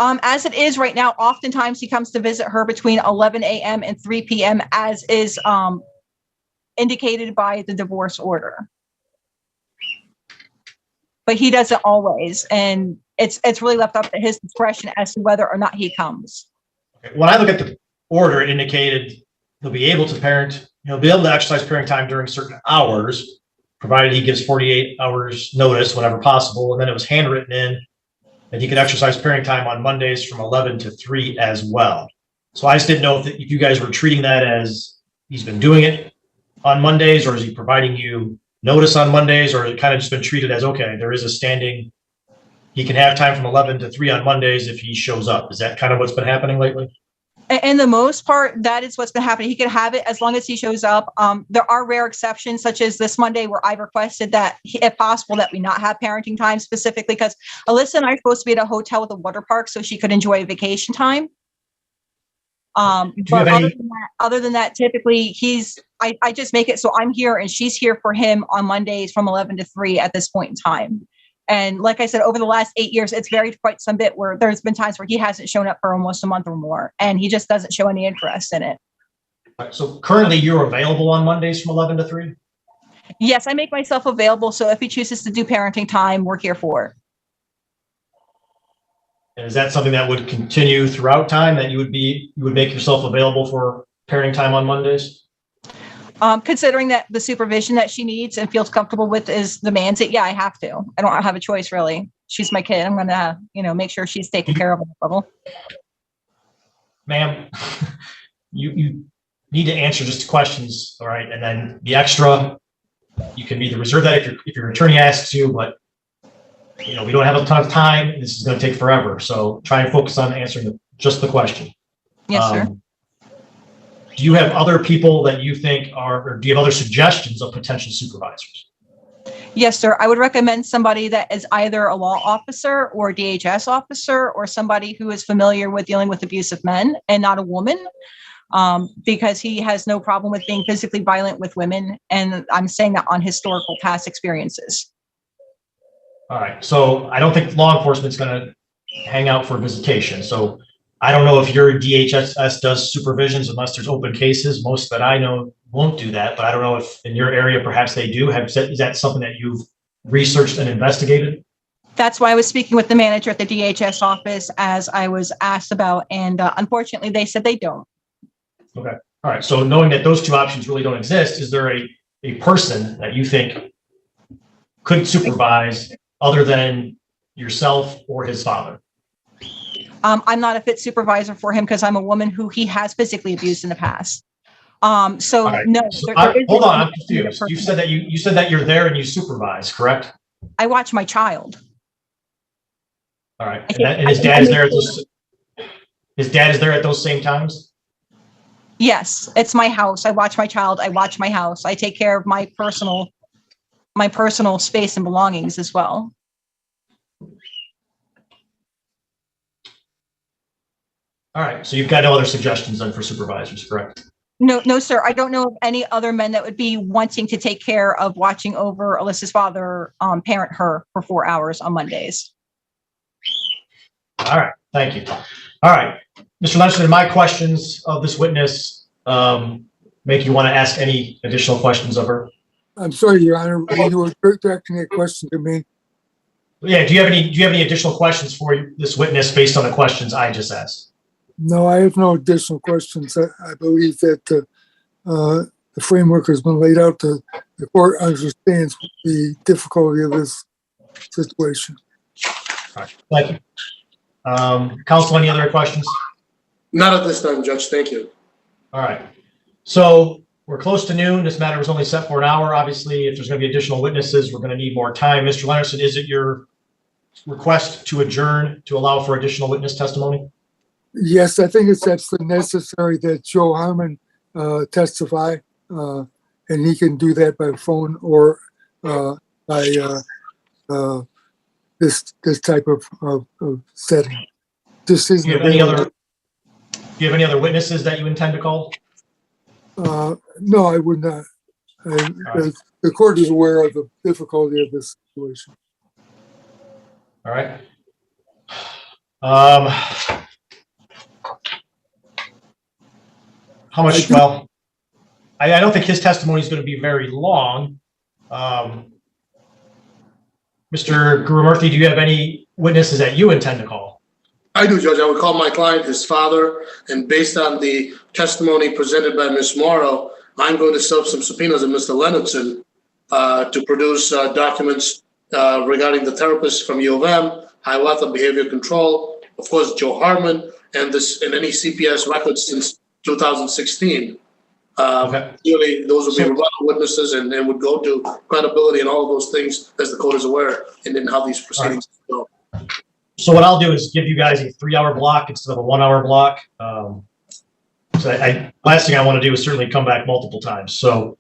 Speaker 4: As it is right now, oftentimes he comes to visit her between 11 a.m. and 3 p.m. as is indicated by the divorce order. But he doesn't always, and it's really left up to his discretion as to whether or not he comes.
Speaker 1: When I look at the order, it indicated he'll be able to parent, he'll be able to exercise parenting time during certain hours, provided he gives 48 hours notice whenever possible. And then it was handwritten in that he could exercise parenting time on Mondays from 11 to 3 as well. So I just didn't know if you guys were treating that as he's been doing it on Mondays, or is he providing you notice on Mondays, or it kind of just been treated as, okay, there is a standing, he can have time from 11 to 3 on Mondays if he shows up. Is that kind of what's been happening lately?
Speaker 4: And the most part, that is what's been happening. He can have it as long as he shows up. There are rare exceptions, such as this Monday, where I've requested that, if possible, that we not have parenting time, specifically because Alyssa and I are supposed to be at a hotel with a water park so she could enjoy vacation time. But other than that, typically I just make it so I'm here and she's here for him on Mondays from 11 to 3 at this point in time. And like I said, over the last 8 years, it's varied quite some bit, where there's been times where he hasn't shown up for almost a month or more, and he just doesn't show any interest in it.
Speaker 1: So currently you're available on Mondays from 11 to 3?
Speaker 4: Yes, I make myself available. So if he chooses to do parenting time, we're here for it.
Speaker 1: And is that something that would continue throughout time, that you would make yourself available for parenting time on Mondays?
Speaker 4: Considering that the supervision that she needs and feels comfortable with demands it, yeah, I have to. I don't have a choice, really. She's my kid. I'm going to, make sure she's taken care of on that level.
Speaker 1: Ma'am, you need to answer just questions, all right? And then the extra, you can either reserve that if your attorney asks you, but we don't have a ton of time. This is going to take forever. So try and focus on answering just the question.
Speaker 4: Yes, sir.
Speaker 1: do you have other people that you think are, or do you have other suggestions of potential supervisors?
Speaker 4: Yes, sir. I would recommend somebody that is either a law officer or a DHS officer or somebody who is familiar with dealing with abusive men and not a woman, because he has no problem with being physically violent with women. And I'm saying that on historical past experiences.
Speaker 1: All right, so I don't think law enforcement's gonna hang out for visitation. So I don't know if your DHS does supervisions unless there's open cases. Most that I know won't do that, but I don't know if in your area, perhaps they do. Is that something that you've researched and investigated?
Speaker 4: That's why I was speaking with the manager at the DHS office as I was asked about, and unfortunately they said they don't.
Speaker 1: Okay, all right, so knowing that those two options really don't exist, is there a person that you think could supervise other than yourself or his father?
Speaker 4: I'm not a fit supervisor for him because I'm a woman who he has physically abused in the past. So
Speaker 1: All right.
Speaker 4: no.
Speaker 1: So hold on, I'm confused. You said that you're there and you supervise, correct?
Speaker 4: I watch my child.
Speaker 1: All right, and his dad is there at those. His dad is there at those same times.
Speaker 4: Yes, it's my house. I watch my child. I watch my house. I take care of my personal space and belongings as well.
Speaker 1: All right, so you've got no other suggestions then for supervisors, correct?
Speaker 4: No, no, sir. I don't know of any other men that would be wanting to take care of watching over Alyssa's father, parent her for 4 hours on Mondays.
Speaker 1: All right, thank you. All right, Mr. Lunchman, my questions of this witness make you want to ask any additional questions of her?
Speaker 2: I'm sorry, Your Honor, you were directing a question to me.
Speaker 1: Yeah, do you have any additional questions for this witness based on the questions I just asked?
Speaker 2: No, I have no additional questions. I believe that the framework has been laid out. The court understands the difficulty of this situation.
Speaker 1: All right, thank you. Counsel, any other questions?
Speaker 3: Not at this time, Judge. Thank you.
Speaker 1: All right. So we're close to noon. This matter was only set for an hour. Obviously, if there's going to be additional witnesses, we're going to need more time. Mr. Lennerson, is it your request to adjourn to allow for additional witness testimony?
Speaker 2: Yes, I think it's absolutely necessary that Joe Harmon testify, and he can do that by phone or by this type of setting. This isn't.
Speaker 1: Do you have any other witnesses that you intend to call?
Speaker 2: No, I would not. The court is aware of the difficulty of this situation.
Speaker 1: All right. How much? Well, I don't think his testimony is going to be very long. Mr. Gurumurthy, do you have any witnesses that you intend to call?
Speaker 3: I do, Judge. I would call my client, his father, and based on the testimony presented by Ms. Morrow, I'm going to serve some subpoenas of Mr. Leonardson to produce documents regarding the therapist from U of M, Hiawatha Behavior Control, of course, Joe Harmon, and any CPS records since 2016.
Speaker 1: Okay.
Speaker 3: Clearly, those would be rebuttal witnesses and would go to credibility and all of those things, as the court is aware, and then how these proceedings go.
Speaker 1: So what I'll do is give you guys a 3-hour block instead of a 1-hour block. Last thing I want to do is certainly come back multiple times. So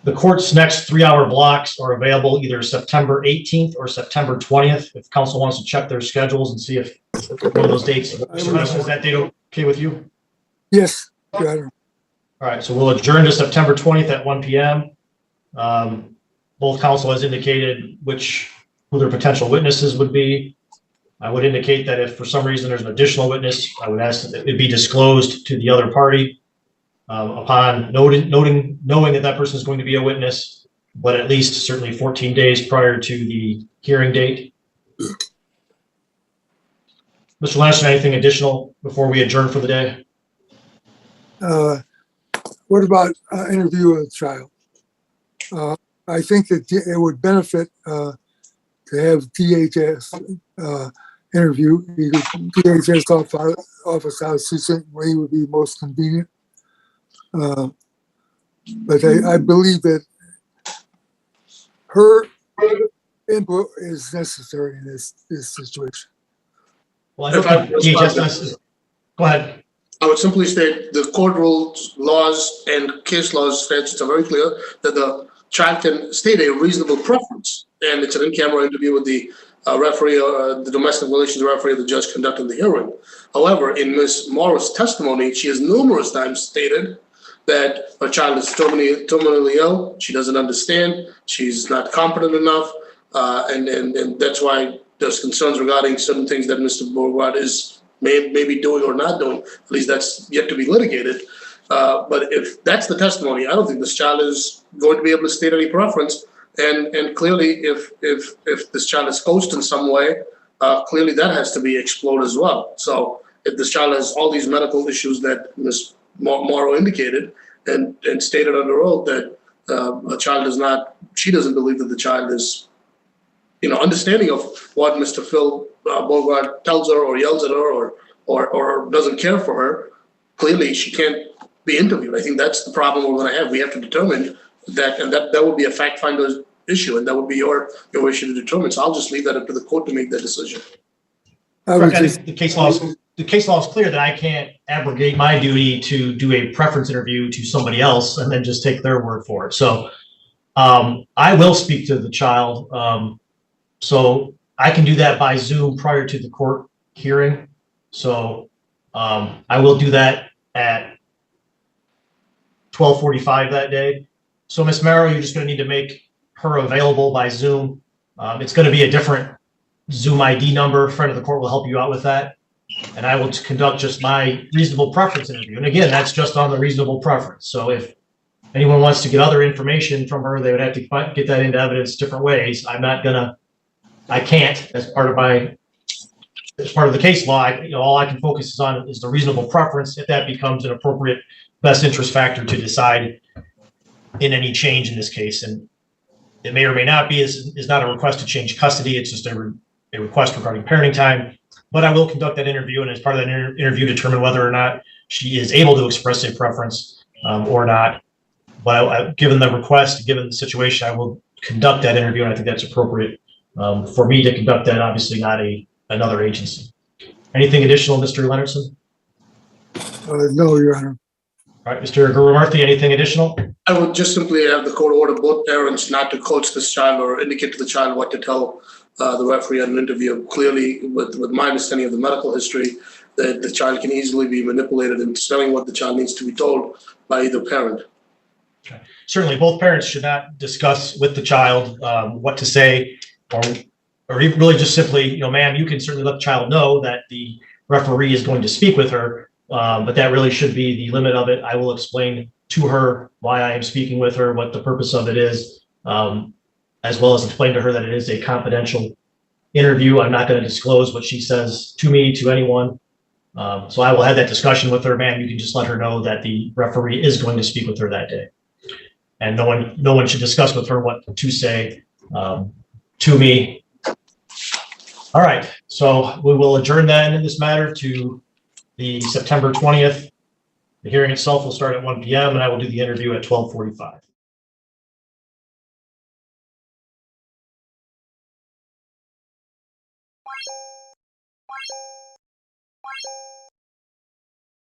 Speaker 1: the court's next 3-hour blocks are available either September 18th or September 20th. If counsel wants to check their schedules and see if one of those dates, is that date okay with you?
Speaker 2: Yes, Your Honor.
Speaker 1: All right, so we'll adjourn to September 20th at 1 p.m. Both counsel has indicated who their potential witnesses would be. I would indicate that if for some reason there's an additional witness, I would ask that it be disclosed to the other party upon knowing that person is going to be a witness, but at least certainly 14 days prior to the hearing date. Mr. Lannister, anything additional before we adjourn for the day?
Speaker 2: What about interview with a child? I think that it would benefit to have DHS interview. DHS office house way would be most convenient. But I believe that her input is necessary in this situation.
Speaker 1: Well, I don't think DHS does. Go ahead.
Speaker 3: I would simply state the court rules, laws, and case laws statutes are very clear that the child can state a reasonable preference, and it's an in-camera interview with the referee or the domestic relations referee or the judge conducting the hearing. However, in Ms. Morris' testimony, she has numerous times stated that her child is terminally ill, she doesn't understand, she's not competent enough, and that's why there's concerns regarding certain things that Mr. Borgward is may be doing or not doing. At least that's yet to be litigated. But if that's the testimony, I don't think this child is going to be able to state any preference. And clearly, if this child is coached in some way, clearly that has to be explored as well. So if this child has all these medical issues that Ms. Morrow indicated and stated under oath that a child does not, she doesn't believe that the child is, understanding of what Mr. Phil Borgward tells her or yells at her or doesn't care for her, clearly she can't be interviewed. I think that's the problem we're going to have. We have to determine that, and that would be a fact finder's issue, and that would be your issue to determine. So I'll just leave that up to the court to make that decision.
Speaker 1: The case law is clear that I can't abrogate my duty to do a preference interview to somebody else and then just take their word for it. So I will speak to the child. So I can do that by Zoom prior to the court hearing. So I will do that at 12:45 that day. So Ms. Merrow, you're just going to need to make her available by Zoom. It's going to be a different Zoom ID number. Friend of the court will help you out with that. And I will conduct just my reasonable preference interview. And again, that's just on the reasonable preference. So if anyone wants to get other information from her, they would have to get that into evidence different ways. I can't, as part of the case law, all I can focus on is the reasonable preference, if that becomes an appropriate best interest factor to decide in any change in this case. And it may or may not be, is not a request to change custody. It's just a request regarding parenting time. But I will conduct that interview, and as part of that interview, determine whether or not she is able to express a preference or not. But given the request, given the situation, I will conduct that interview, and I think that's appropriate for me to conduct that, obviously not another agency. Anything additional, Mr. Leonardson?
Speaker 2: No, Your Honor.
Speaker 1: All right, Mr. Gurumarthy, anything additional?
Speaker 3: I would just simply have the court order both parents not to coach this child or indicate to the child what to tell the referee at an interview. Clearly, with my understanding of the medical history, that the child can easily be manipulated into telling what the child needs to be told by either parent.
Speaker 1: Okay. Certainly, both parents should not discuss with the child what to say, or even really just simply, ma'am, you can certainly let the child know that the referee is going to speak with her, but that really should be the limit of it. I will explain to her why I am speaking with her, what the purpose of it is, as well as explain to her that it is a confidential interview. I'm not going to disclose what she says to me, to anyone. So I will have that discussion with her. Ma'am, you can just let her know that the referee is going to speak with her that day. And no one should discuss with her what to say to me. All right, so we will adjourn then in this matter to the September 20th. The hearing itself will start at 1 p.m. and I will do the interview at 12:45.